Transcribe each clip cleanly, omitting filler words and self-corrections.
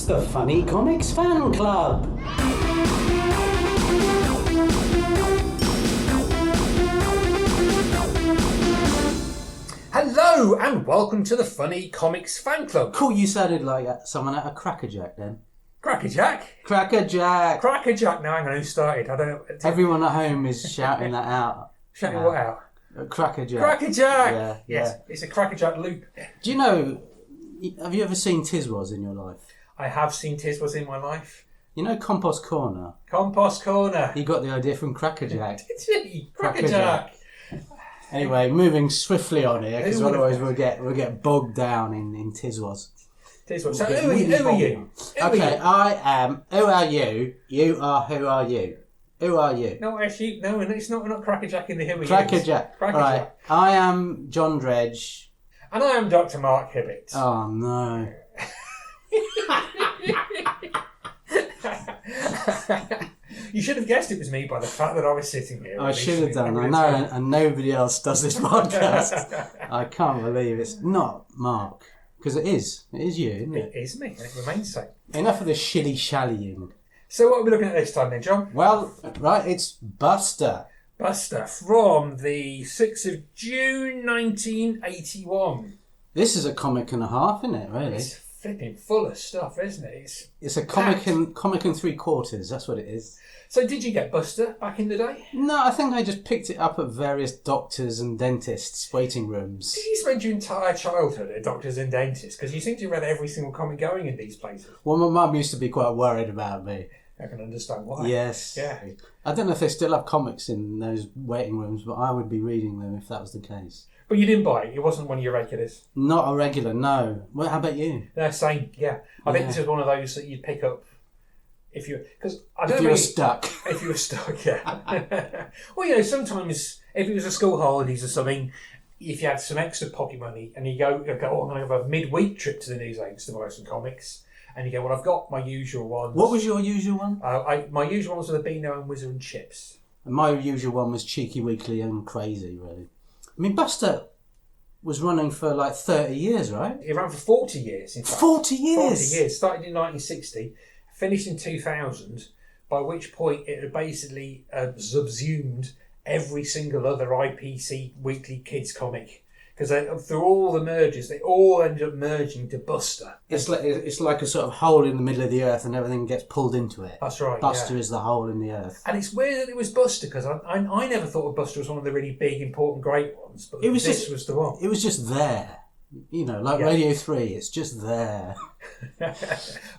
It's the Funny Comics Fan Club. Hello and welcome to the Funny Comics Fan Club. Cool, you sounded like someone at a Cracker Jack then. Cracker Jack? Cracker Jack! Cracker Jack, now hang on, who started? I don't know. Everyone at home is shouting that out. Shouting what out? Cracker Jack. Cracker Jack! Yeah, yes, it's a Cracker Jack loop. Do you know, have you ever seen Tiswas in your life? I have seen Tiswas in my life. You know Compost Corner? Compost Corner. He got the idea from Cracker Jack. Did he? Cracker Jack. Anyway, moving swiftly on here, because otherwise we'll get bogged down in Tiswas. Tiswas. So who are you? Okay, I am. Who are you? You are. Who are you? Who are you? No, actually, no. It's not. We're not Cracker Jack in the Who Are Cracker Jack. Cracker right. Jack. I am John Dredge. And I am Dr. Mark Hibbett. Oh no. You should have guessed it was me by the fact that I was sitting here. I should have done. I know, and nobody else does this podcast. I can't believe it's not Mark. Because it is. It is you, isn't it? It is me, and it remains so. Enough of this shilly-shallying. So what are we looking at this time then, John? Well, right, it's Buster. Buster from the 6th of June 1981. This is a comic and a half, isn't it, really? It's flipping full of stuff, isn't it? It's a comic and three quarters, that's what it is. So did you get Buster back in the day? No, I think I just picked it up at various doctors' and dentists' waiting rooms. Did you spend your entire childhood at doctors and dentists? Because you seem to have read every single comic going in these places. Well, my mum used to be quite worried about me. I can understand why. Yes. Yeah. I don't know if they still have comics in those waiting rooms, but I would be reading them if that was the case. But you didn't buy it? It wasn't one of your regulars? Not a regular, no. Well, how about you? No, same, yeah. I think this is one of those that you'd pick up if you... Because I don't if you were stuck. If you were stuck, yeah. Well, you know, sometimes if it was a school holidays or something, if you had some extra pocket money and you go I'm going to have a midweek trip to the newsagents to buy some comics, and you go, well, I've got my usual ones. What was your usual one? My usual ones were the Beano and Wizard and Chips. And my usual one was Cheeky Weekly and Crazy, really. I mean, Buster was running for like 30 years, right? It ran for 40 years, in fact. 40 years? 40 years. Started in 1960, finished in 2000, by which point it had basically subsumed every single other IPC weekly kids comic. Because through all the mergers, they all ended up merging to Buster. It's like a sort of hole in the middle of the earth and everything gets pulled into it. That's right, Buster is the hole in the earth. And it's weird that it was Buster, because I never thought of Buster as one of the really big, important, great ones. But this was the one. It was just there. You know, like Radio 3, it's just there. But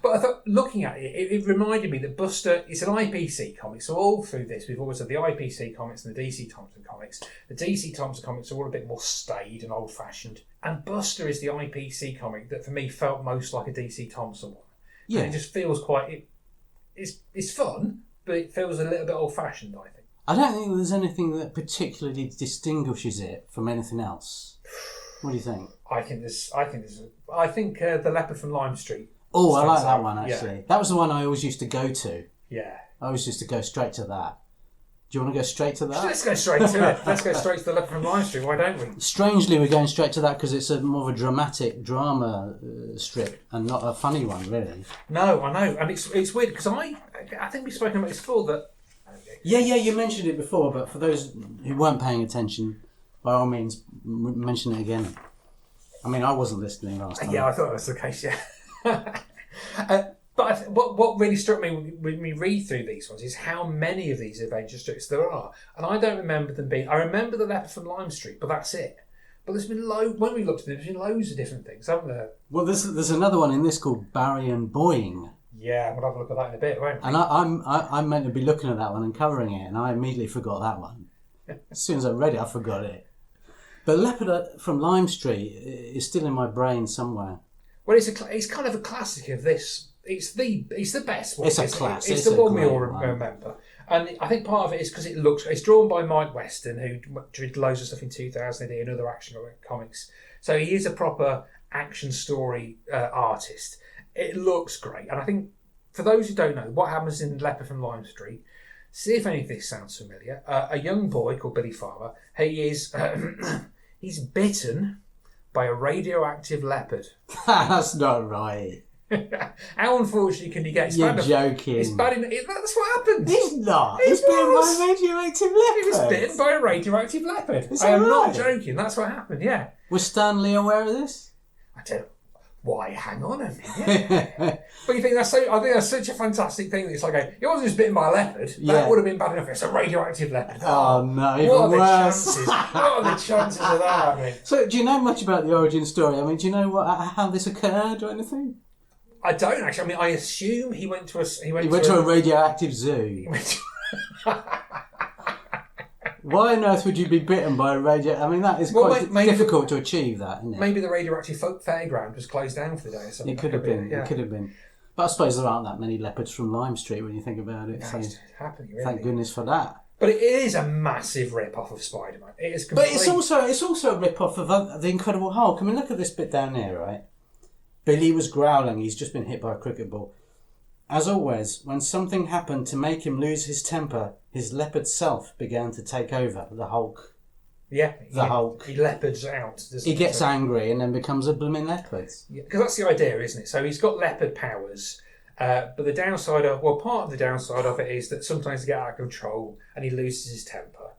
I thought, looking at it, it reminded me that Buster is an IPC comic. So all through this, we've always had the IPC comics and the DC Thompson comics. The DC Thompson comics are all a bit more staid and old-fashioned. And Buster is the IPC comic that, for me, felt most like a DC Thompson one. Yeah. And it just feels quite... It's fun, but it feels a little bit old-fashioned, I think. I don't think there's anything that particularly distinguishes it from anything else. What do you think? I think the Leopard from Lime Street. Oh, I like that one, actually. Yeah. That was the one I always used to go to. Yeah. I always used to go straight to that. Do you want to go straight to that? Let's go straight to it. Let's go straight to the Leopard from Lime Street. Why don't we? Strangely, we're going straight to that because it's more of a dramatic drama strip and not a funny one, really. No, I know. And it's weird because I think we've spoken about this before that... Yeah, you mentioned it before, but for those who weren't paying attention, by all means, mention it again. I mean, I wasn't listening last time. Yeah, I thought that was the case, yeah. But what really struck me when we read through these ones is how many of these adventure strips there are. And I don't remember them being... I remember the Leopard from Lime Street, but that's it. But there's been when we looked at them, there's been loads of different things, haven't there? Well, there's another one in this called Barry and Boying. Yeah, we'll have a look at that in a bit, won't we? And I'm meant to be looking at that one and covering it, and I immediately forgot that one. As soon as I read it, I forgot it. But Leopard from Lime Street is still in my brain somewhere. Well, it's kind of a classic of this. It's the best one. It's a classic. It's the one we all remember. And I think part of it is because it's drawn by Mike Weston, who did loads of stuff in 2000 and other action comics. So he is a proper action story artist. It looks great. And I think, for those who don't know, what happens in Leopard from Lime Street, see if any of this sounds familiar. A young boy called Billy Farmer, he is he's bitten by a radioactive leopard. That's not right. How unfortunately can you get? It's You're bad joking. It's bad. That's what happened. He's not. It He's bitten was. by a radioactive leopard. He was bitten by a radioactive leopard. Is I am that not right? joking. That's what happened. Yeah. Was Stanley aware of this? I don't. Why? Hang on a minute. But you think that's so? I think that's such a fantastic thing. That it's like it wasn't just bitten by a leopard. That would have been bad enough. It's a radioactive leopard. Oh no! Even What are the worse. chances? What are the chances of that happening? So, do you know much about the origin story? I mean, do you know how this occurred or anything? I don't actually. I mean, I assume he went to a. He went to a radioactive zoo. Why on earth would you be bitten by a radio? I mean, that is quite difficult to achieve, that, isn't it? Maybe the radioactive fairground was closed down for the day or something. It could have been. Yeah. It could have been. But I suppose there aren't that many leopards from Lime Street when you think about it. No, so it's happening, really. Thank goodness for that. But it is a massive rip-off of Spider-Man. It is complete... But it's also a rip-off of the Incredible Hulk. I mean, look at this bit down here, right? Billy was growling. He's just been hit by a cricket ball. As always, when something happened to make him lose his temper, his leopard self began to take over. The Hulk. Yeah. Hulk. He leopards out. He gets angry and then becomes a blooming leopard. Yeah, because that's the idea, isn't it? So he's got leopard powers, but the downside of... Well, part of the downside of it is that sometimes he gets out of control and he loses his temper.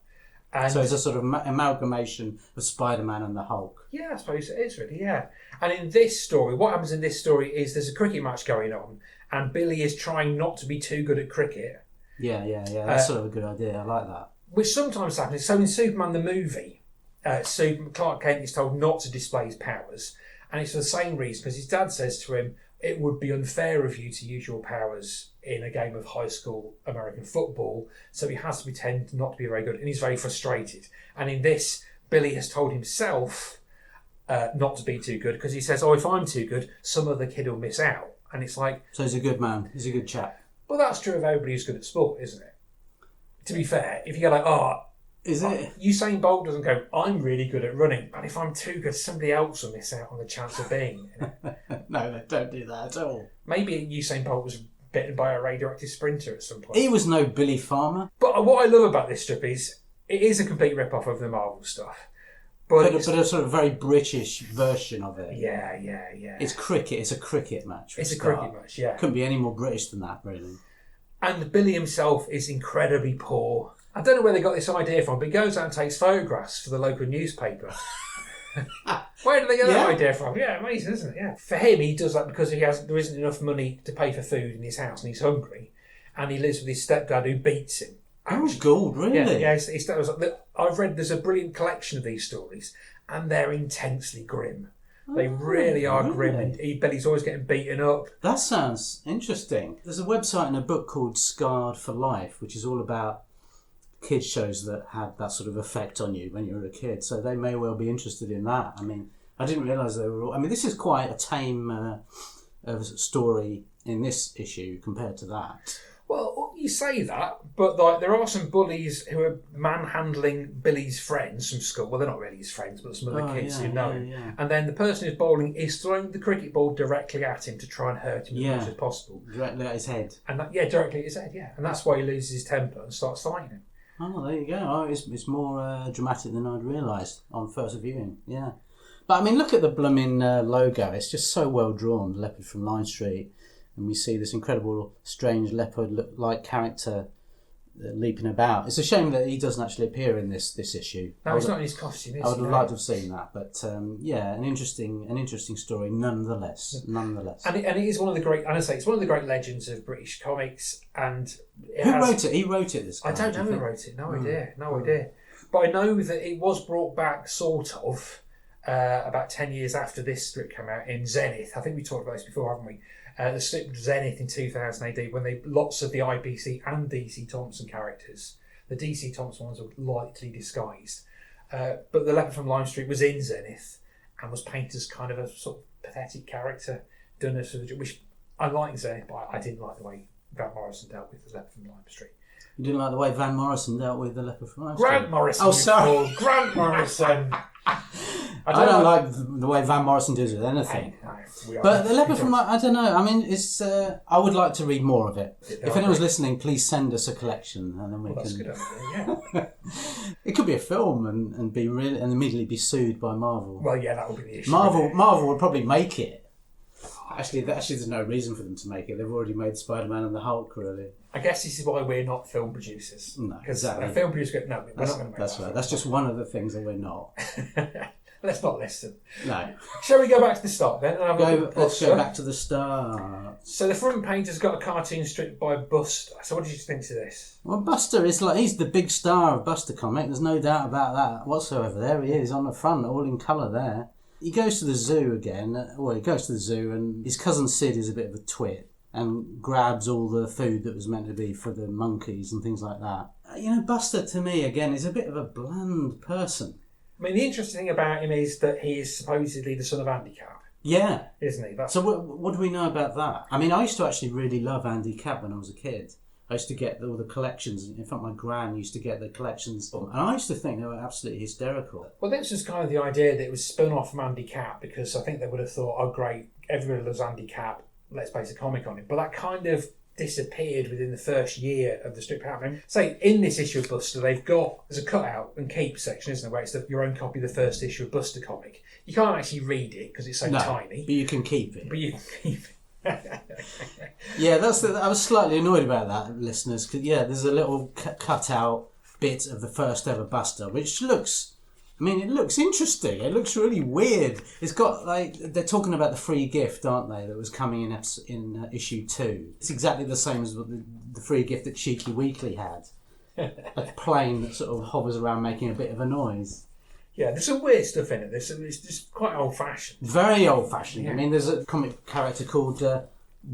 And so it's a sort of amalgamation of Spider-Man and the Hulk. Yeah, I suppose it is really, yeah. And in this story, what happens in this story is there's a cricket match going on and Billy is trying not to be too good at cricket. Yeah. That's sort of a good idea. I like that. Which sometimes happens. So in Superman the movie, Clark Kent is told not to display his powers. And it's for the same reason, because his dad says to him, it would be unfair of you to use your powers in a game of high school American football. So he has to pretend not to be very good. And he's very frustrated. And in this, Billy has told himself not to be too good, because he says, if I'm too good, some other kid will miss out. And it's like... So he's a good man. He's a good chap. Well, that's true of everybody who's good at sport, isn't it? To be fair, if you go like, is it? Usain Bolt doesn't go, I'm really good at running, but if I'm too good, somebody else will miss out on the chance of being in it. No, they don't do that at all. Maybe Usain Bolt was bitten by a radioactive sprinter at some point. He was no Billy Farmer. But what I love about this strip is, it is a complete rip-off of the Marvel stuff. But a sort of very British version of it. Yeah. It's cricket. It's a cricket match. It's a cricket match, yeah. Couldn't be any more British than that, really. And Billy himself is incredibly poor. I don't know where they got this idea from, but he goes out and takes photographs for the local newspaper. Where did they get that idea from? Yeah, amazing, isn't it? Yeah. For him, he does that because there isn't enough money to pay for food in his house and he's hungry. And he lives with his stepdad who beats him. Oh, God, really? Yeah. I've read there's a brilliant collection of these stories and they're intensely grim. They really are grim. Billy's always getting beaten up. That sounds interesting. There's a website and a book called Scarred for Life, which is all about kids shows that had that sort of effect on you when you were a kid. So they may well be interested in that. I mean, I didn't realise they were all... I mean, this is quite a tame story in this issue compared to that. Well, you say that, but there are some bullies who are manhandling Billy's friends from school. Well, they're not really his friends, but some other kids who know him. Yeah. And then the person who's bowling is throwing the cricket ball directly at him to try and hurt him as much as possible. Directly at his head. And directly at his head, yeah. And that's why he loses his temper and starts fighting him. Oh, there you go. Oh, it's more dramatic than I'd realised on first viewing, yeah. But, I mean, look at the blooming logo. It's just so well drawn, Leopard from Lime Street. And we see this incredible, strange leopard-like character leaping about. It's a shame that he doesn't actually appear in this issue. No, he's not in his costume, I would have liked to have seen that. But, an interesting story nonetheless. And it is one of the great, and I say, it's one of the great legends of British comics. And who wrote it? He wrote it, this guy. I don't know who wrote it. No idea. But I know that it was brought back, sort of, about 10 years after this strip came out in Zenith. I think we talked about this before, haven't we? The strip Zenith in 2000 AD, when lots of the IPC and DC Thompson characters, the DC Thompson ones were lightly disguised, but the Leopard from Lime Street was in Zenith and was painted as kind of a sort of pathetic character, done as which I liked Zenith, but I didn't like the way Van Morrison dealt with the Leopard from Lime Street. You didn't like the way Van Morrison dealt with the Leopard from Lime Street? Grant Morrison. Oh, sorry. Grant Morrison. I don't like the way Van Morrison does with anything. But the Leopard from Lime, I don't know. I mean, it's. I would like to read more of it. If anyone's listening, please send us a collection, and then we can. That's a good idea. Yeah. It could be a film and be and immediately be sued by Marvel. Well, yeah, that would be the issue. Marvel would probably make it. Actually, there's no reason for them to make it. They've already made Spider-Man and the Hulk, really. I guess this is why we're not film producers. No, because exactly. a film producer goes, no, we're not going to make That's that. right. That's just one of the things that we're not. Let's not listen. No. Shall we go back to the start then? And have a look at Let's Buster? go back to the start. So the front page has got a cartoon strip by Buster. So what did you think to this? Well, Buster is he's the big star of Buster comic. There's no doubt about that whatsoever. There he is on the front, all in colour there. He goes to the zoo again. Well, he goes to the zoo and his cousin Sid is a bit of a twit and grabs all the food that was meant to be for the monkeys and things like that. Buster to me, again, is a bit of a bland person. I mean, the interesting thing about him is that he is supposedly the son of Andy Cap. Yeah. Isn't he? So what do we know about that? I mean, I used to actually really love Andy Cap when I was a kid. I used to get all the collections. In fact, my gran used to get the collections. And I used to think they were absolutely hysterical. Well, this was kind of the idea that it was spun off from Andy Cap, because I think they would have thought, oh, great, everybody loves Andy Cap, let's base a comic on it. But that kind of disappeared within the first year of the strip happening. So in this issue of Buster, there's a cutout and keep section, isn't there, where it's your own copy of the first issue of Buster comic. You can't actually read it because it's so tiny. But you can keep it. But you can keep it. Yeah, I was slightly annoyed about that, listeners, because there's a little cut-out bit of the first ever Buster, which looks interesting. It looks really weird. It's got they're talking about the free gift, aren't they? That was coming in issue 2. It's exactly the same as the free gift that Cheeky Weekly had. A plane that sort of hovers around making a bit of a noise. Yeah, there's some weird stuff in it. It's just quite old-fashioned. Very old-fashioned. Yeah. I mean, there's a comic character called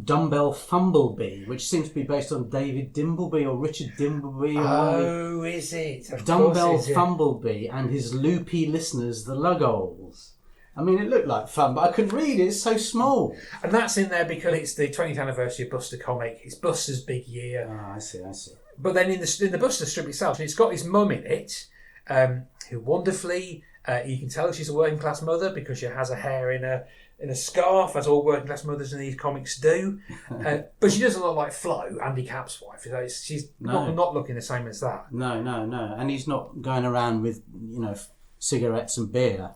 Dumbbell Fumblebee, which seems to be based on David Dimbleby or Richard Dimbleby. Oh, is it? Dumbbell Fumblebee and his loopy listeners, the Luggols. I mean, it looked like fun, but I couldn't read it. It's so small. And that's in there because it's the 20th anniversary of Buster comic. It's Buster's big year. Ah, I see. But then in the Buster strip itself, it's got his mum in it, who wonderfully, you can tell she's a working class mother because she has her hair in a scarf, as all working class mothers in these comics do. But she doesn't look like Flo, Andy Cap's wife. She's not looking the same as that. No. And he's not going around with, cigarettes and beer.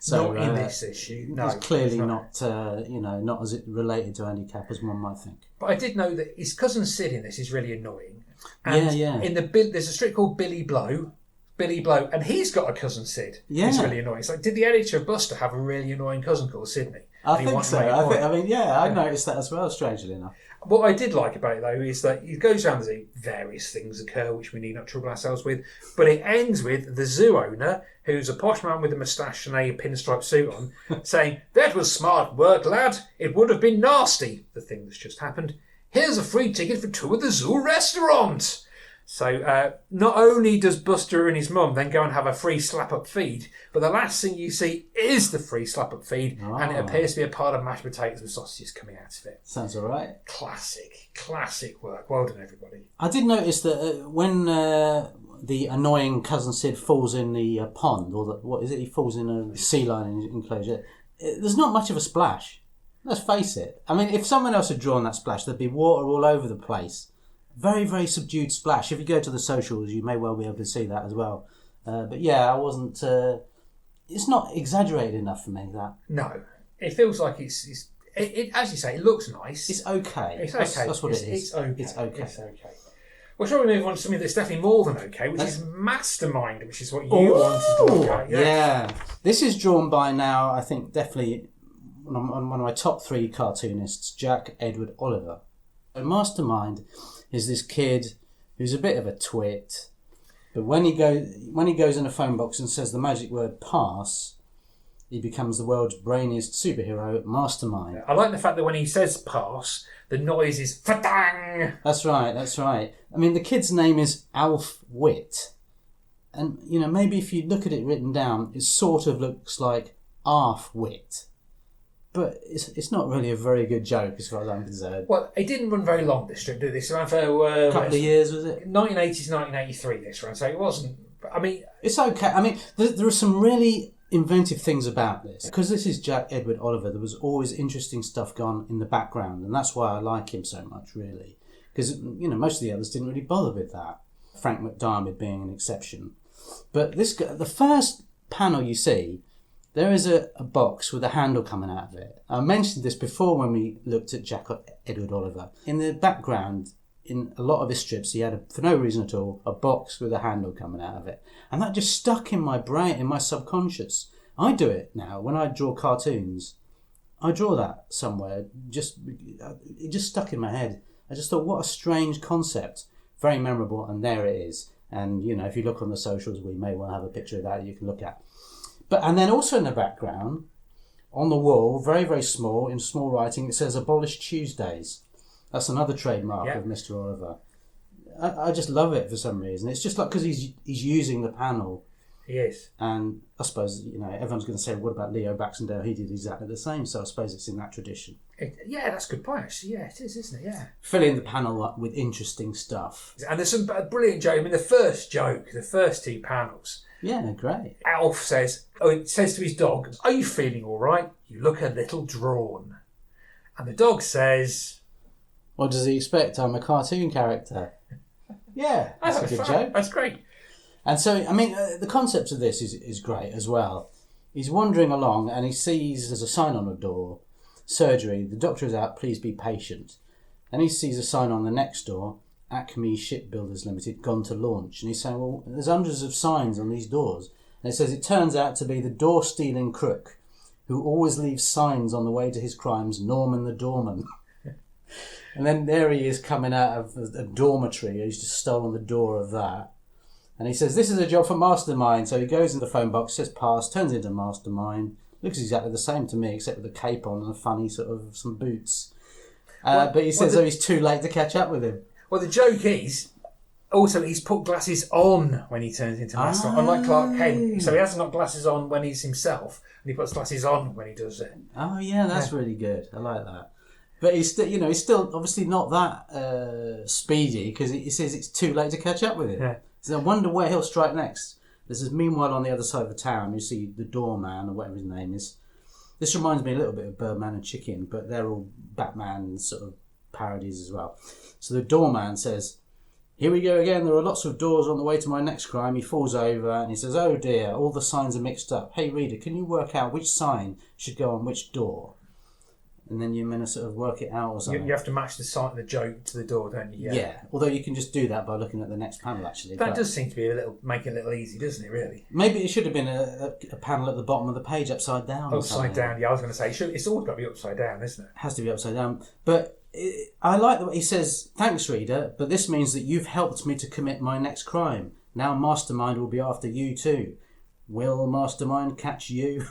So not in this issue. No, he's clearly not not as it related to Andy Cap as one might think. But I did know that his cousin Sid in this is really annoying. And yeah. There's a strip called Billy Blow, and he's got a cousin Sid. Yeah. Who's really annoying. So did the editor of Buster have a really annoying cousin called Sidney? I think so. I noticed that as well, strangely enough. What I did like about it, though, is that it goes around the zoo, various things occur which we need not trouble ourselves with, but it ends with the zoo owner, who's a posh man with a moustache and a pinstripe suit on, saying, "That was smart work, lad. It would have been nasty, the thing that's just happened. Here's a free ticket for 2 at the zoo restaurant." So not only does Buster and his mum then go and have a free slap-up feed, but the last thing you see is the free slap-up feed, and it appears to be a part of mashed potatoes with sausages coming out of it. Sounds all right. Classic work. Well done, everybody. I did notice that when the annoying cousin Sid falls in the pond, or he falls in a sea lion enclosure, there's not much of a splash. Let's face it. I mean, if someone else had drawn that splash, there'd be water all over the place. Very, very subdued splash. If you go to the socials, you may well be able to see that as well. But yeah, I wasn't... it's not exaggerated enough for me, that. No. It feels like it's as you say, it looks nice. It's okay. It's okay. That's what it is. It's okay. It's okay. It's okay. Well, shall we move on to something that's definitely more than okay, which is Mastermind, which is what you wanted to look at. Yeah. This is drawn by now, I think, definitely one of my top 3 cartoonists, Jack Edward Oliver. Mastermind is this kid who's a bit of a twit, but when he goes in a phone box and says the magic word pass, he becomes the world's brainiest superhero, Mastermind. I like the fact that when he says pass, the noise is fa-dang. That's right. I mean, the kid's name is Alf Witt, and maybe if you look at it written down, it sort of looks like Arf Wit. But it's not really a very good joke as far as I'm concerned. Well, it didn't run very long, this strip, did it? It's around for... a couple of years, was it? 1980 to 1983, this run, so it wasn't... I mean... It's okay. I mean, there are some really inventive things about this. Because this is Jack Edward Oliver, there was always interesting stuff gone in the background, and that's why I like him so much, really. Because, most of the others didn't really bother with that. Frank McDiarmid being an exception. But this guy, the first panel you see... there is a box with a handle coming out of it. I mentioned this before when we looked at Jack Edward Oliver. In the background, in a lot of his strips, he had, for no reason at all, a box with a handle coming out of it. And that just stuck in my brain, in my subconscious. I do it now. When I draw cartoons, I draw that somewhere. It just stuck in my head. I just thought, what a strange concept. Very memorable, and there it is. And, if you look on the socials, we may well have a picture of that you can look at. And then also in the background, on the wall, very, very small, in small writing, it says Abolish Tuesdays. That's another trademark of Mr. Oliver. I just love it for some reason. It's just like because he's using the panel. He is. And I suppose, everyone's going to say, what about Leo Baxendale? He did exactly the same. So I suppose it's in that tradition. That's a good point, actually. Yeah, it is, isn't it? Yeah. Filling the panel up with interesting stuff. And there's some brilliant jokes. I mean, the first 2 panels. Yeah, great. Alf says to his dog, "Are you feeling all right? You look a little drawn." And the dog says, "What does he expect? I'm a cartoon character." Yeah, that's a good joke. That's great. And so, the concept of this is great as well. He's wandering along and he sees there's a sign on the door, surgery, the doctor is out, please be patient. Then he sees a sign on the next door, Acme Shipbuilders Limited, gone to launch. And he's saying, well, there's hundreds of signs on these doors. And it says it turns out to be the door-stealing crook who always leaves signs on the way to his crimes, Norman the Doorman. And then there he is coming out of a dormitory. He's just stolen the door of that. And he says, this is a job for Mastermind. So he goes in the phone box, says pass, turns into Mastermind. Looks exactly the same to me, except with a cape on and a funny sort of some boots. But he says, he's too late to catch up with him. Well, the joke is, also, he's put glasses on when he turns into Mastermind, unlike Clark Kent. So he hasn't got glasses on when he's himself, and he puts glasses on when he does it. Oh, yeah, that's really good. I like that. But he's still, he's still obviously not that speedy, because he says it's too late to catch up with him. Yeah. So I wonder where he'll strike next. Meanwhile, on the other side of the town, you see the doorman, or whatever his name is. This reminds me a little bit of Birdman and Chicken, but they're all Batman sort of parodies as well. So the doorman says, here we go again, there are lots of doors on the way to my next crime. He falls over and he says, oh dear, all the signs are mixed up. Hey reader, can you work out which sign should go on which door? And then you're going to sort of work it out or something. You have to match the sign, the joke to the door, don't you? Yeah. Although you can just do that by looking at the next panel, actually. That does seem to be make it a little easy, doesn't it, really? Maybe it should have been a panel at the bottom of the page upside down. Upside down, yeah, I was going to say. It's always got to be upside down, isn't it? It has to be upside down. But I like the way he says, thanks, reader, but this means that you've helped me to commit my next crime. Now Mastermind will be after you too. Will Mastermind catch you?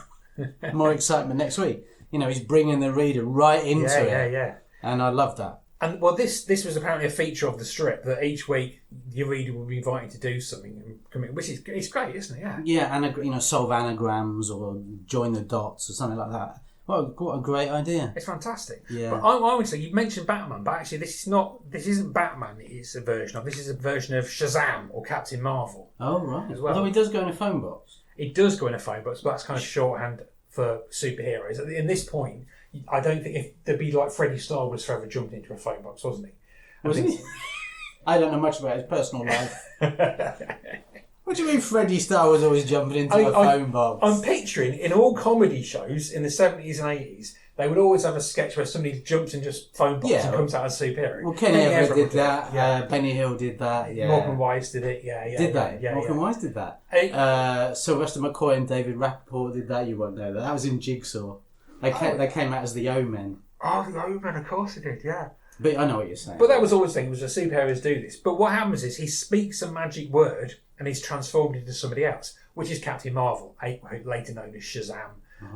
More excitement next week. He's bringing the reader right into it. Yeah. And I love that. And well, this was apparently a feature of the strip, that each week your reader will be invited to do something, which is it's great, isn't it? Yeah. Yeah, and solve anagrams or join the dots or something like that. What a great idea! It's fantastic. Yeah. But I would say you mentioned Batman, but actually this isn't Batman. It's a version of. This is a version of Shazam or Captain Marvel. Oh right. As well. Although he does go in a phone box. It does go in a phone box, but that's kind of shorthand for superheroes. In this point, I don't think if there'd be like Freddie Starr was forever jumped into a phone box, wasn't he? Was he? I don't know much about his personal life. What do you mean Freddie Starr was always jumping into a phone box? I'm picturing in all comedy shows in the 70s and 80s, they would always have a sketch where somebody jumps into a phone box and comes out as a superhero. Well, Kenny Everett did that. Yeah. Penny Hill did that. Yeah. Morecambe Wise did it. Yeah. Did they? Yeah. Morecambe Wise did that. Sylvester McCoy and David Rappaport did that. You won't know that. That was in Jigsaw. They came out as the O-Men. Oh, the O-Men, of course they did. Yeah. But I know what you're saying. But that was always the thing, was the superheroes do this. But what happens is he speaks a magic word and he's transformed into somebody else, which is Captain Marvel, later known as Shazam,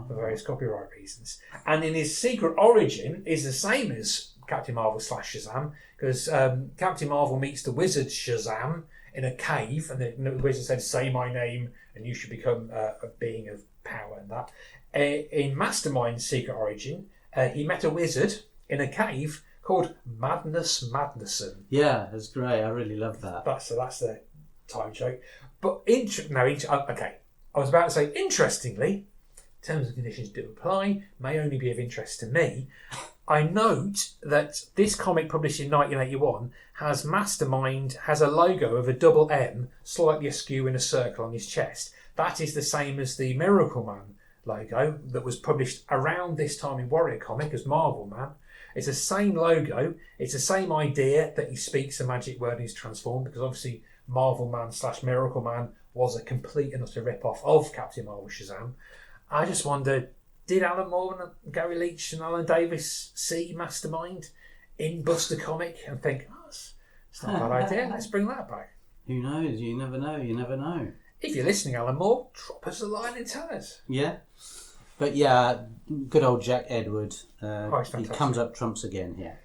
for various copyright reasons. And in his secret origin is the same as Captain Marvel / Shazam, because Captain Marvel meets the wizard Shazam in a cave, and the wizard said, say my name and you should become a being of power and that. In Mastermind's secret origin, he met a wizard in a cave called Madness Madnesson. Yeah, that's great. I really love that. That's the time joke. But okay. I was about to say, interestingly, terms and conditions do apply, may only be of interest to me. I note that this comic, published in 1981, has Mastermind has a logo of a double M, slightly askew in a circle on his chest. That is the same as the Miracle Man logo that was published around this time in Warrior Comic as Marvel Man. It's the same logo. It's the same idea that he speaks a magic word and he's transformed, because obviously Marvel Man / Miracle Man was a complete and utter rip-off of Captain Marvel Shazam. I just wondered, did Alan Moore and Gary Leach and Alan Davis see Mastermind in Buster comic and think, oh, it's not a bad idea, let's bring that back? Who knows? You never know. You never know. If you're listening, Alan Moore, drop us a line and tell us. Yeah. But yeah, good old Jack Edward. He comes up trumps again here.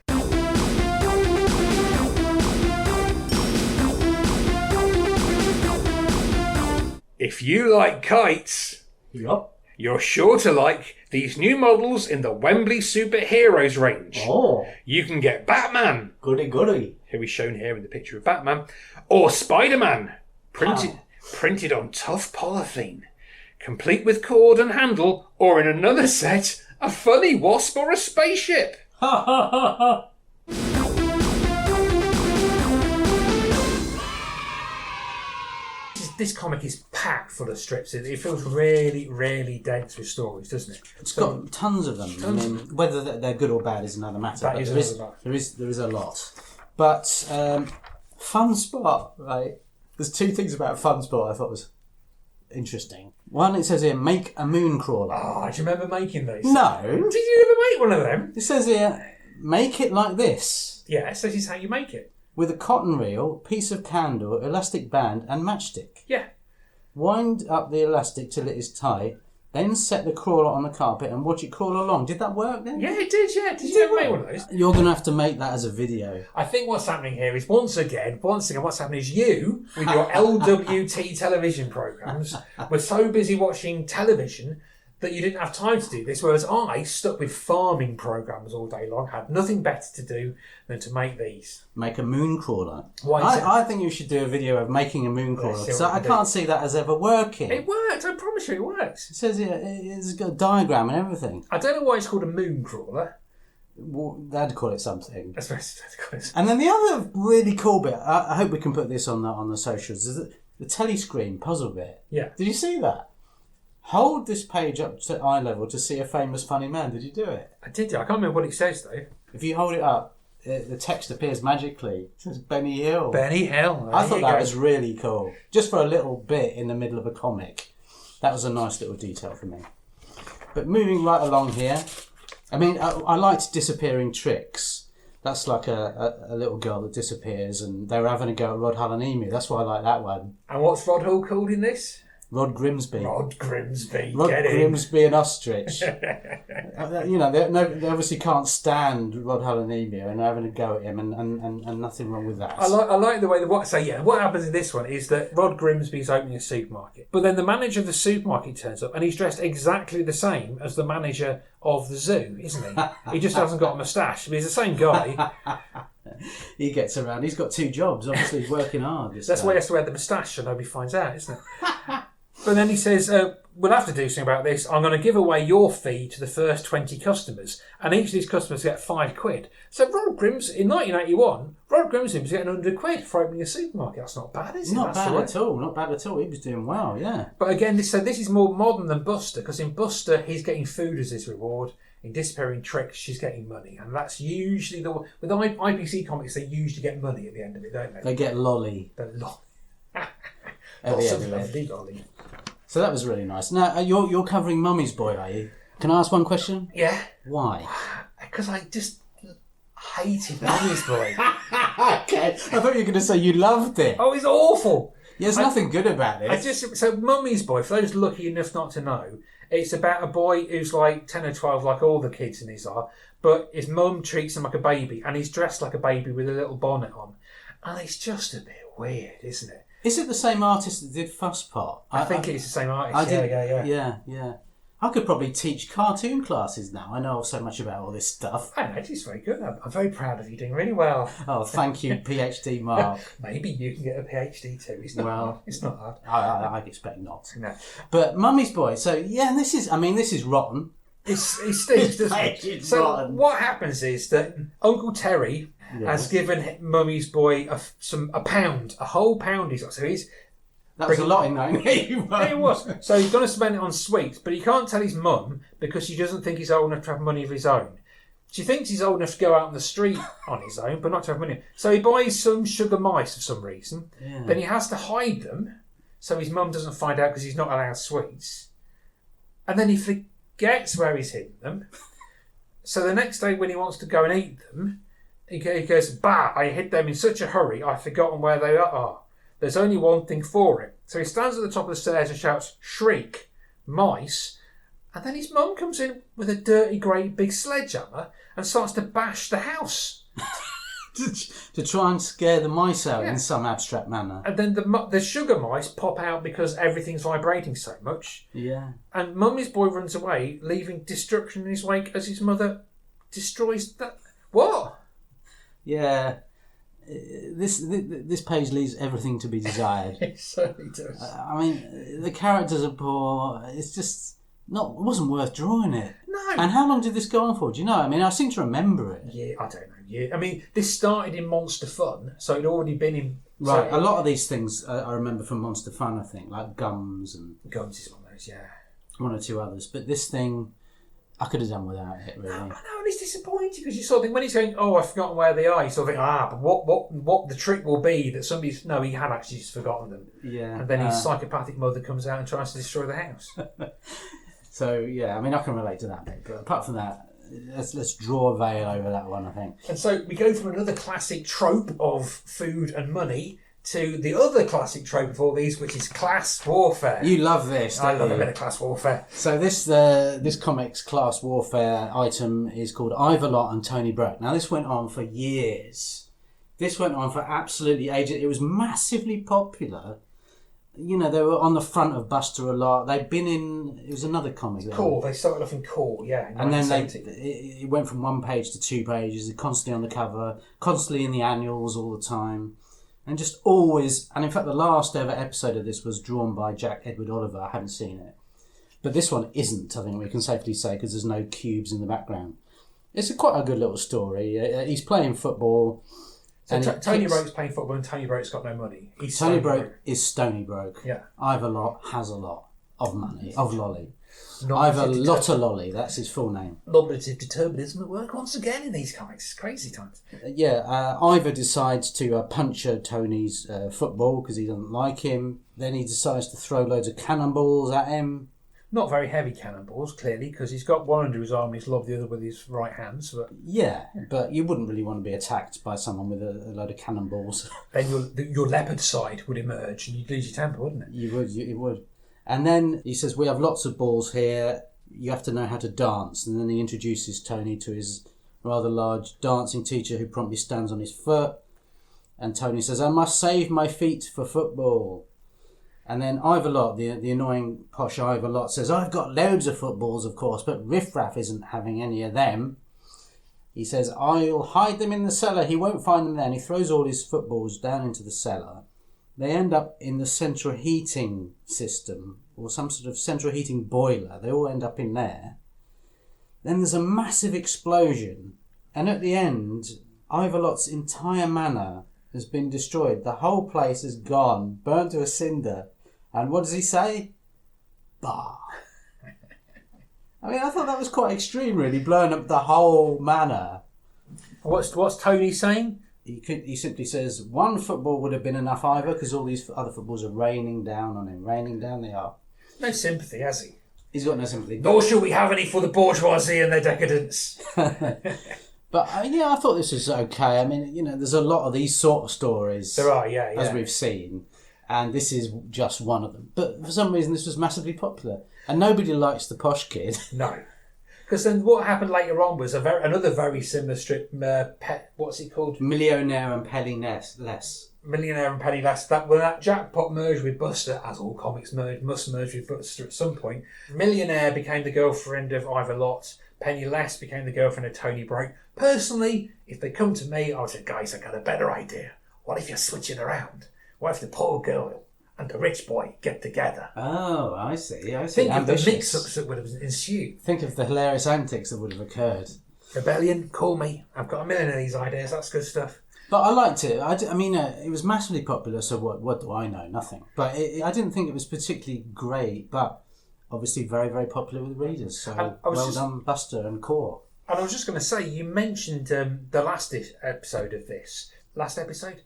If you like kites, Yup. you're sure to like these new models in the Wembley Superheroes range. Oh. You can get Batman, Goody goody. who is shown here in the picture of Batman, or Spider-Man, printed on tough polythene, complete with cord and handle, or in another set, a funny wasp or a spaceship. Ha ha ha ha. This comic is packed full of strips. It feels really, really dense with stories, doesn't it? It's got tons of them. I mean, whether they're good or bad is another matter. That But is there is a lot. But Fun Spot, right? There's two things about Fun Spot I thought was interesting. One, it says here, make a moon crawler. Oh, do you remember making these? No. Did you ever make one of them? It says here, make it like this. Yeah, so this is how you make it. With a cotton reel, piece of candle, elastic band and matchstick. Yeah. Wind up the elastic till it is tight, then set the crawler on the carpet and watch it crawl along. Did that work then? Yeah, it did, yeah. Did you ever make one of those? You're going to have to make that as a video. I think what's happening here is, once again, what's happening is you, with your LWT television programmes, were so busy watching television that you didn't have time to do this, whereas I, stuck with farming programmes all day long, had nothing better to do than to make these. Make a moon crawler. Why is I think you should do a video of making a moon crawler. So I can't see that as ever working. It works, I promise you it works. It says here, it's got a diagram and everything. I don't know why it's called a moon crawler. Well, they'd call it something. That's what it's called. And then the other really cool bit, I hope we can put this on the socials, is the telescreen puzzle bit. Yeah. Did you see that? Hold this page up to eye level to see a famous funny man. Did you do it? I did. I can't remember what it says though. If you hold it up, the text appears magically. It says Benny Hill. Benny Hill. I thought that was really cool. Just for a little bit in the middle of a comic. That was a nice little detail for me. But moving right along here, I mean, I liked disappearing tricks. That's like a little girl that disappears and they're having a go at Rod Hull and Emu. That's why I like that one. And what's Rod Hull called in this? Rod Grimsby. Rod Grimsby. Rod Get Grimsby and Ostrich. You know, they obviously can't stand Rod Hull and Emu and they're having a go at him and nothing wrong with that. I like the way what happens in this one is that Rod Grimsby's opening a supermarket, but then the manager of the supermarket turns up and he's dressed exactly the same as the manager of the zoo, isn't he? He just hasn't got a moustache, but he's the same guy. He gets around. He's got two jobs. Obviously, he's working hard. That's why he has to wear the moustache so nobody finds out, isn't it? But then he says, we'll have to do something about this. I'm going to give away your fee to the first 20 customers. And each of these customers get £5. So Rod Grimsby, in 1981, Rod Grimsby was getting £100 for opening a supermarket. That's not bad, is it? Not bad at all. Not bad at all. He was doing well, yeah. But again, this is more modern than Buster, because in Buster, he's getting food as his reward. In Disappearing Tricks, she's getting money. And that's usually with IPC comics, they usually get money at the end of it, don't they? They get lolly. The lolly. Lots of lovely lolly. So that was really nice. Now, you're covering Mummy's Boy, are you? Can I ask one question? Yeah. Why? Because I just hated Mummy's Boy. Okay. I thought you were going to say you loved it. Oh, it's awful. Yeah, there's nothing good about it. So Mummy's Boy, for those lucky enough not to know, it's about a boy who's like 10 or 12, like all the kids in his are, but his mum treats him like a baby, and he's dressed like a baby with a little bonnet on. And it's just a bit weird, isn't it? Is it the same artist that did Fuss Pot? I think it's the same artist. Yeah. I could probably teach cartoon classes now. I know so much about all this stuff. I know, it's very good. I'm very proud of you doing really well. Oh, thank you, PhD Mark. Maybe you can get a PhD too. It's not hard. It's not hard. I expect not. No. But Mummy's Boy, so yeah, this is rotten. It stinks, doesn't it? So rotten. What happens is that Uncle Terry has given Mummy's Boy a whole pound he's got. So That was a lot in 1981. Yeah, it was. So he's going to spend it on sweets, but he can't tell his mum because she doesn't think he's old enough to have money of his own. She thinks he's old enough to go out on the street on his own, but not to have money. So he buys some sugar mice for some reason. Yeah. Then he has to hide them so his mum doesn't find out because he's not allowed sweets. And then he forgets where he's hidden them. So the next day when he wants to go and eat them, he goes, bah, I hid them in such a hurry, I've forgotten where they are. There's only one thing for it. So he stands at the top of the stairs and shouts, shriek, mice. And then his mum comes in with a dirty, great big sledgehammer and starts to bash the house. to try and scare the mice out in some abstract manner. And then the sugar mice pop out because everything's vibrating so much. Yeah. And Mummy's boy runs away, leaving destruction in his wake as his mother destroys that. What? Yeah. This page leaves everything to be desired. It certainly does. I mean, the characters are poor. It's just it wasn't worth drawing it. No. And how long did this go on for? Do you know? I mean, I seem to remember it. Yeah, I don't know. Yeah, I mean, this started in Monster Fun, so it'd already been in. Right. A lot of these things I remember from Monster Fun. I think like Gums and Gums is one of those. Yeah. One or two others, but this thing I could have done without it. Really. I know, and it's disappointing because you sort of think when he's going, "Oh, I've forgotten where they are," you sort of think, but what the trick will be that somebody's he had actually just forgotten them. Yeah. And then his psychopathic mother comes out and tries to destroy the house. So yeah, I mean, I can relate to that bit, but apart from that, let's draw a veil over that one, I think. And so we go from another classic trope of food and money to the other classic trope of all these, which is class warfare. You love this, don't I love you? a bit of class warfare. So this comic's class warfare item is called Ivolot and Tony Broke. Now this went on for years. This went on for absolutely ages. It was massively popular. You know, they were on the front of Buster a lot. They'd been in... It was another comic. Cool. They started off in Cool, yeah. And then it went from 1 page to 2 pages. They're constantly on the cover, constantly in the annuals all the time. And just always... And in fact, the last ever episode of this was drawn by Jack Edward Oliver. I haven't seen it. But this one isn't, I think we can safely say, because there's no cubes in the background. It's quite a good little story. He's playing football... So Tony Broke's playing football and Tony Broke's got no money. Tony Broke is stony broke. Yeah. Ivolot has a lot of money, of lolly. Ivolot a lolly, that's his full name. Nominative determinism at work once again in these comics. It's crazy times. Ivor decides to puncture Tony's football because he doesn't like him. Then he decides to throw loads of cannonballs at him. Not very heavy cannonballs, clearly, because he's got one under his arm and he's lobbed the other with his right hand. So but you wouldn't really want to be attacked by someone with a load of cannonballs. Then your leopard side would emerge and you'd lose your temper, wouldn't it? You would. And then he says, we have lots of balls here. You have to know how to dance. And then he introduces Tony to his rather large dancing teacher who promptly stands on his foot. And Tony says, I must save my feet for football. And then Ivolot, the annoying posh Ivolot, says, I've got loads of footballs, of course, but Riff Raff isn't having any of them. He says, I'll hide them in the cellar. He won't find them there. And he throws all his footballs down into the cellar. They end up in the central heating system, or some sort of central heating boiler. They all end up in there. Then there's a massive explosion. And at the end, Ivolot's entire manor has been destroyed. The whole place is gone, burnt to a cinder. And what does he say? Bah. I mean, I thought that was quite extreme, really, blowing up the whole manor. What's Tony saying? He simply says, one football would have been enough, Ivor, because all these other footballs are raining down on him. Raining down they are. No sympathy, has he? He's got no sympathy. Nor shall we have any for the bourgeoisie and their decadence. But I thought this was okay. I mean, there's a lot of these sort of stories. There are, yeah. As we've seen. And this is just one of them. But for some reason, this was massively popular. And nobody likes the posh kid. No. Because then what happened later on was another very similar strip, what's it called? Millionaire and Penny Less. Millionaire and Penny Less. When that jackpot merged with Buster, as all comics must merge with Buster at some point, Millionaire became the girlfriend of Ivolot. Penny Less became the girlfriend of Tony Broke. Personally, if they come to me, I would say, guys, I got a better idea. What if you switch it around? What if the poor girl and the rich boy get together? Oh, I see. Think of the mix-ups that would have ensued. Think of the hilarious antics that would have occurred. Rebellion, call me. I've got a million of these ideas. That's good stuff. But I liked it. I mean, it was massively popular, so what do I know? Nothing. But I didn't think it was particularly great, but obviously very, very popular with readers. So well done, Buster and Core. And I was just going to say, you mentioned the last episode of this. Last episode?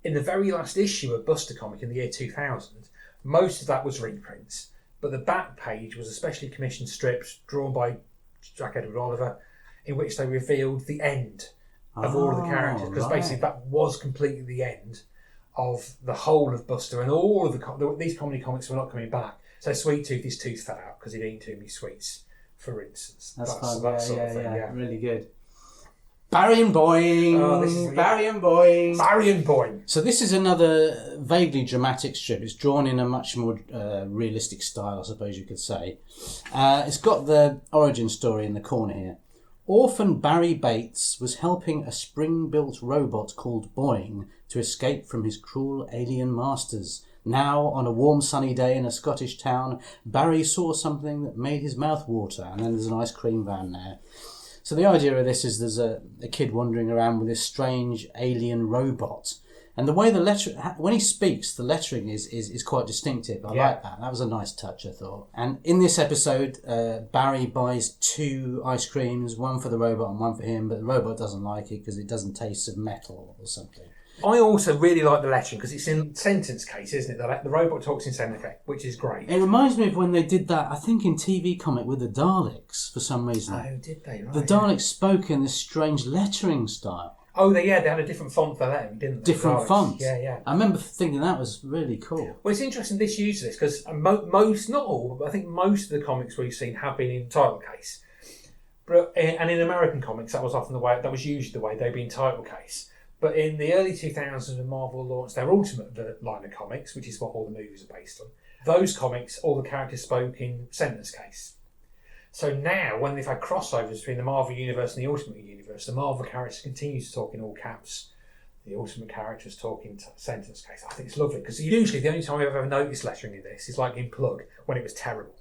In the very last issue of Buster comic in the year 2000, most of that was reprints. But the back page was a specially commissioned strip drawn by Jack Edward Oliver, in which they revealed the end of all of the characters. Because basically that was completely the end of the whole of Buster, and all of these comedy comics were not coming back. So Sweet Tooth, his tooth fell out because he'd eaten too many sweets, for instance. That's fun. That sort of thing, Really good. Barry and Boing. Barry and Boing. Barry and Boing. So this is another vaguely dramatic strip. It's drawn in a much more realistic style, I suppose you could say. It's got the origin story in the corner here. Orphan Barry Bates was helping a spring-built robot called Boing to escape from his cruel alien masters. Now, on a warm sunny day in a Scottish town, Barry saw something that made his mouth water, and then there's an ice cream van there. So the idea of this is there's a kid wandering around with this strange alien robot. And the way when he speaks, the lettering is quite distinctive. I like that. That was a nice touch, I thought. And in this episode, Barry buys 2 ice creams, one for the robot and one for him, but the robot doesn't like it because it doesn't taste of metal or something. I also really like the lettering because it's in sentence case, isn't it? The robot talks in sentence case, which is great. It reminds me of when they did that, I think in TV comic with the Daleks for some reason. Oh, did they? Right, the Daleks spoke in this strange lettering style. Oh, they had a different font for them, didn't they? Different font. Yeah. I remember thinking that was really cool. Well, it's interesting this uses this because most, not all, but I think most of the comics we've seen have been in title case. But and in American comics, that was often that was usually the way they'd be in title case. But in the early 2000s when Marvel launched their Ultimate line of comics, which is what all the movies are based on, those comics, all the characters spoke in sentence case. So now, when they've had crossovers between the Marvel Universe and the Ultimate Universe, the Marvel characters continue to talk in all caps. The Ultimate characters talk in sentence case. I think it's lovely, because usually the only time I've ever noticed lettering in this is like in Plug, when it was terrible.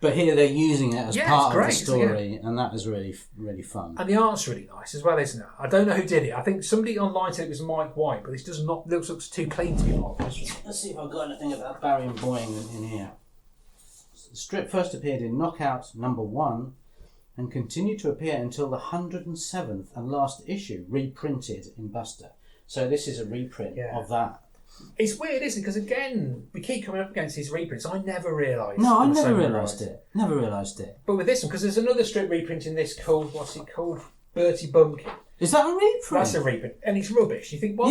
But here they're using it as part of the story, and that is really, really fun. And the art's really nice as well, isn't it? I don't know who did it. I think somebody online said it was Mike White, but this looks too clean to be marvellous. Let's see if I've got anything about Barry and Boing in here. The strip first appeared in Knockout #1 and continued to appear until the 107th and last issue, reprinted in Buster. So this is a reprint of that. It's weird, isn't it? Because again, we keep coming up against these reprints. I never realised. No, I never realised it. Never realised it. But with this one, because there's another strip reprint in this called, what's it called? Bertie Bumpkin. Is that a reprint? That's a reprint. And it's rubbish. You think, why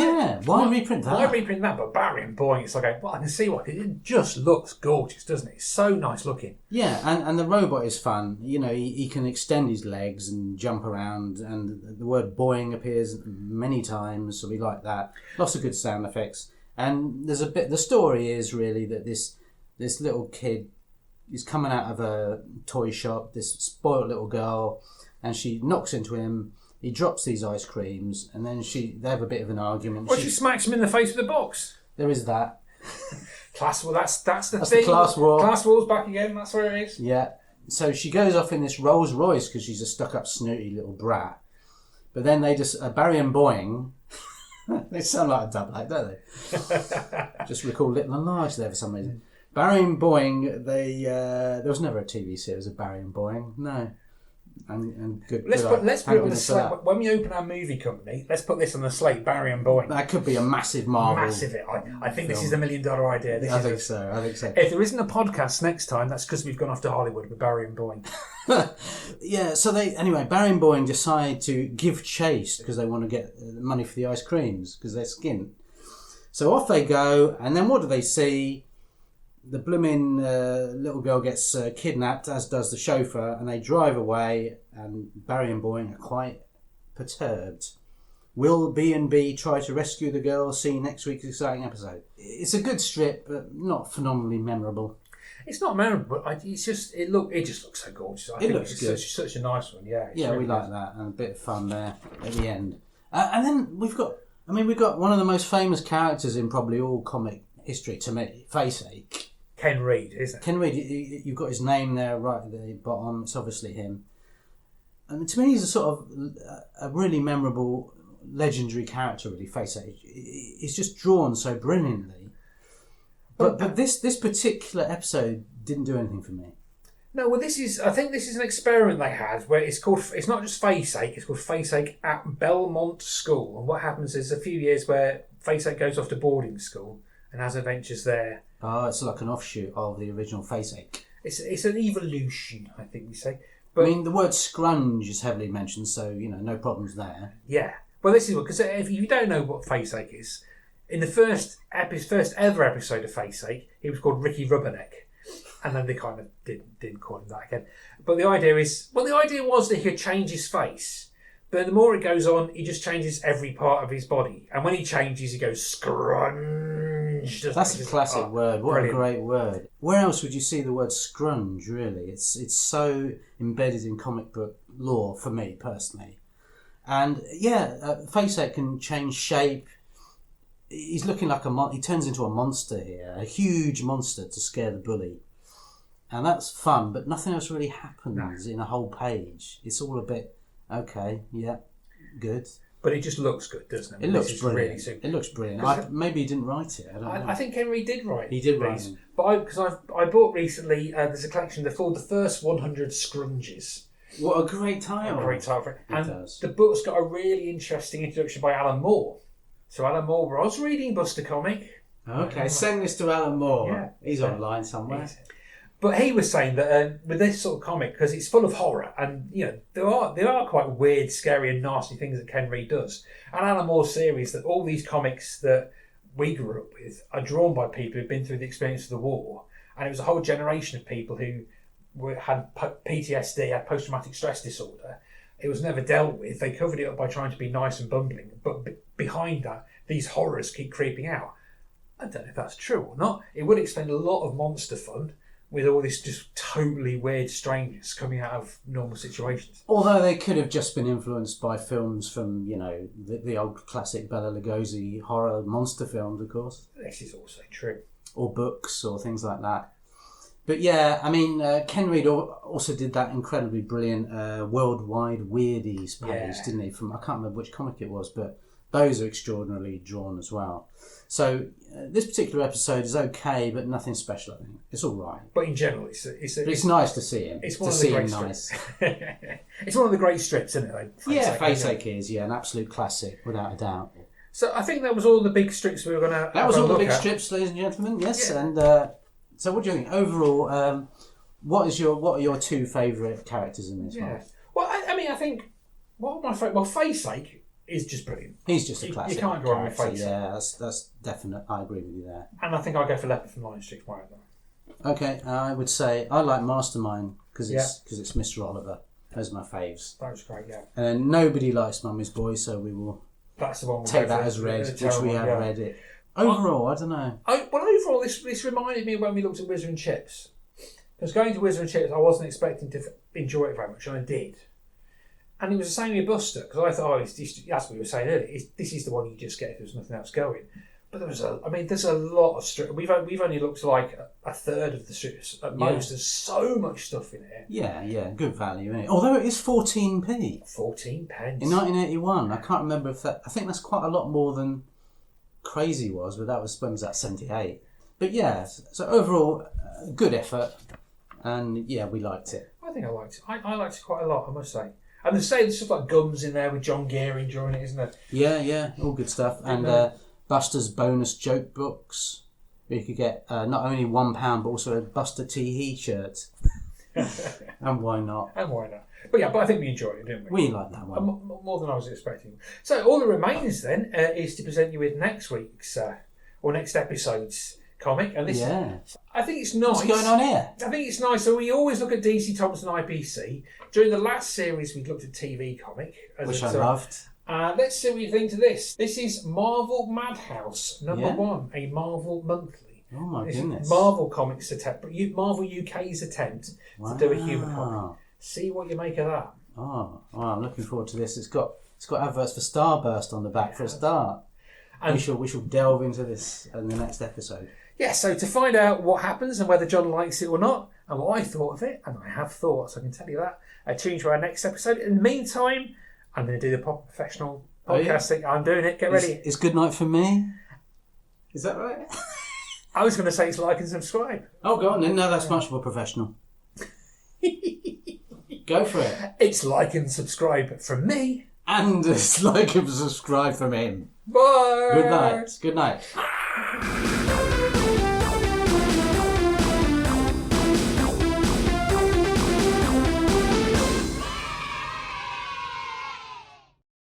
reprint that? Why reprint that? But Barry and Boing, it's like, well, I can see why. It just looks gorgeous, doesn't it? It's so nice looking. Yeah, and the robot is fun. You know, he can extend his legs and jump around, and the word Boing appears many times, so we like that. Lots of good sound effects. And there's the story is really that this little kid is coming out of a toy shop, this spoiled little girl, and she knocks into him. He drops these ice creams, and then they have a bit of an argument. Well, she smacks him in the face with a box. There is that. Class war. That's the that's thing. The class war. Class war's back again. That's where it is. Yeah. So she goes off in this Rolls Royce because she's a stuck-up, snooty little brat. But then they just Barry and Boing. They sound like a double act, don't they? Just recall Little and Large there for some reason. Barry and Boing, there was never a TV series of Barry and Boing, no. And good. Let's put it on the slate. When we open our movie company, let's put this on the slate, Barry and Boing. That could be a massive Marvel. Massive. I think this is $1 million idea. I think so. If there isn't a podcast next time, that's because we've gone off to Hollywood with Barry and Boing. Yeah, so Barry and Boing decide to give chase because they want to get money for the ice creams because they're skint. So off they go, and then what do they see? The blooming little girl gets kidnapped, as does the chauffeur, and they drive away, and Barry and Boing are quite perturbed. Will B&B try to rescue the girl? See next week's exciting episode. It's a good strip, but not phenomenally memorable. It's not memorable, but it just looks so gorgeous. I think looks good. It's such a nice one, yeah. Yeah, really we like that, and a bit of fun there at the end. And then we've got one of the most famous characters in probably all comic history to me, Faceache. Ken Reed, isn't it? Ken Reed, you've got his name there right at the bottom. It's obviously him. And to me, he's a sort of a really memorable legendary character, really, Faceache. It's just drawn so brilliantly. But this particular episode didn't do anything for me. No, well, I think this is an experiment they had where it's not just Faceache, it's called Faceache at Belmont School. And what happens is a few years where Faceache goes off to boarding school and has adventures there. Oh, it's like an offshoot of the original Faceache. It's an evolution, I think we say. But, I mean, the word scrunge is heavily mentioned, so, no problems there. Yeah. Well, this is what, because if you don't know what Faceache is, in the first ever episode of Faceache, he was called Ricky Rubberneck. And then they kind of didn't call him that again. But the idea was that he could change his face. But the more it goes on, he just changes every part of his body. And when he changes, he goes scrunge. That's a classic word. What brilliant. A great word. Where else would you see the word scrunge, really? It's so embedded in comic book lore for me, personally. And, Faceache can change shape. He's looking like he turns into a monster here. A huge monster to scare the bully. And that's fun, but nothing else really happens in a whole page. It's all a bit, okay, yeah, good. But it just looks good, doesn't it? It looks brilliant. Really super. It looks brilliant. Maybe he didn't write it. I don't know. I think Henry did write it. He did write it. But because I bought recently, there's a collection, they're called The First 100 Scrunges. What a great title. A great title for it. And does. The book's got a really interesting introduction by Alan Moore. So Alan Moore, I was reading Buster comic. Okay, send this to Alan Moore. Yeah. He's online somewhere. But he was saying that with this sort of comic, because it's full of horror, and there are quite weird, scary, and nasty things that Ken Reid does. And Alan Moore's theory is that all these comics that we grew up with are drawn by people who've been through the experience of the war, and it was a whole generation of people who had PTSD, had post-traumatic stress disorder. It was never dealt with. They covered it up by trying to be nice and bumbling, but behind that, these horrors keep creeping out. I don't know if that's true or not. It would explain a lot of monster fun, with all this just totally weird strangeness coming out of normal situations. Although they could have just been influenced by films from, the old classic Bela Lugosi horror monster films, of course. This is also true. Or books or things like that. But yeah, I mean, Ken Reid also did that incredibly brilliant Worldwide Weirdies page, didn't he? I can't remember which comic it was, but those are extraordinarily drawn as well. So this particular episode is okay, but nothing special, I think. It's all right. But in general, it's nice to see him. It's one of the great strips. It's one of the great strips, isn't it? Faceache is, an absolute classic, without a doubt. So I think that was all the big strips we were going to. That was all the big strips, ladies and gentlemen. Yes, yeah. And so what do you think overall? What are your two favourite characters in this one? Well, I think what my favourite. Well, Faceache is just brilliant. He's just a classic. You can't go wrong with Faceache. Yeah, that's definite. I agree with you there. And I think I'll go for Leopard From Lime Street. Okay, I would say I like Mastermind because it's Mr. Oliver. Those are my faves. That was great, yeah. And nobody likes Mummy's Boy, so we will That's the one take that as read, which we have read it. Overall, I don't know. Overall, this reminded me of when we looked at Whizzer and Chips. Because going to Whizzer and Chips, I wasn't expecting to enjoy it very much, and I did. And it was the same with Buster, because I thought, that's what we were saying earlier, this is the one you just get if there's nothing else going. But there's a lot of strips. We've only looked like a third of the strips at most. There's so much stuff in here. Yeah, good value, isn't it? Although it is 14p. 14 pence. In 1981, I can't remember if that... I think that's quite a lot more than Crazy was, but that was, when was that, 78? But yeah, so overall, good effort, and yeah, we liked it. I think I liked it. I liked it quite a lot, I must say. And there's stuff like Gums in there with John Gearing drawing it, isn't there? Yeah, all good stuff. And Buster's bonus joke books, where you could get not only £1, but also a Buster T shirt. And why not? But I think we enjoyed it, didn't we? We liked that one. More than I was expecting. So all that remains then is to present you with next week's or next episode's comic. And this, I think it's nice. What's going on here? I think it's nice. So we always look at DC Thompson IPC. During the last series, we looked at TV comic, which I loved. Let's see what you think to this. This is Marvel Madhouse #1, a Marvel monthly. Oh my goodness! Marvel Comics attempt, Marvel UK's attempt to do a human comic. See what you make of that. Oh, I'm looking forward to this. It's got adverts for Starburst on the back for a start. And we shall delve into this in the next episode. Yeah, so to find out what happens and whether John likes it or not, and what I thought of it, and I have thoughts, I can tell you that, tune to our next episode. In the meantime, I'm going to do the proper professional Podcasting. I'm doing it. Get ready. It's good night for me. Is that right? I was going to say it's like and subscribe. Oh, go on then. No, that's much more professional. Go for it. It's like and subscribe from me. And it's like and subscribe from him. Bye. Good night. Good night.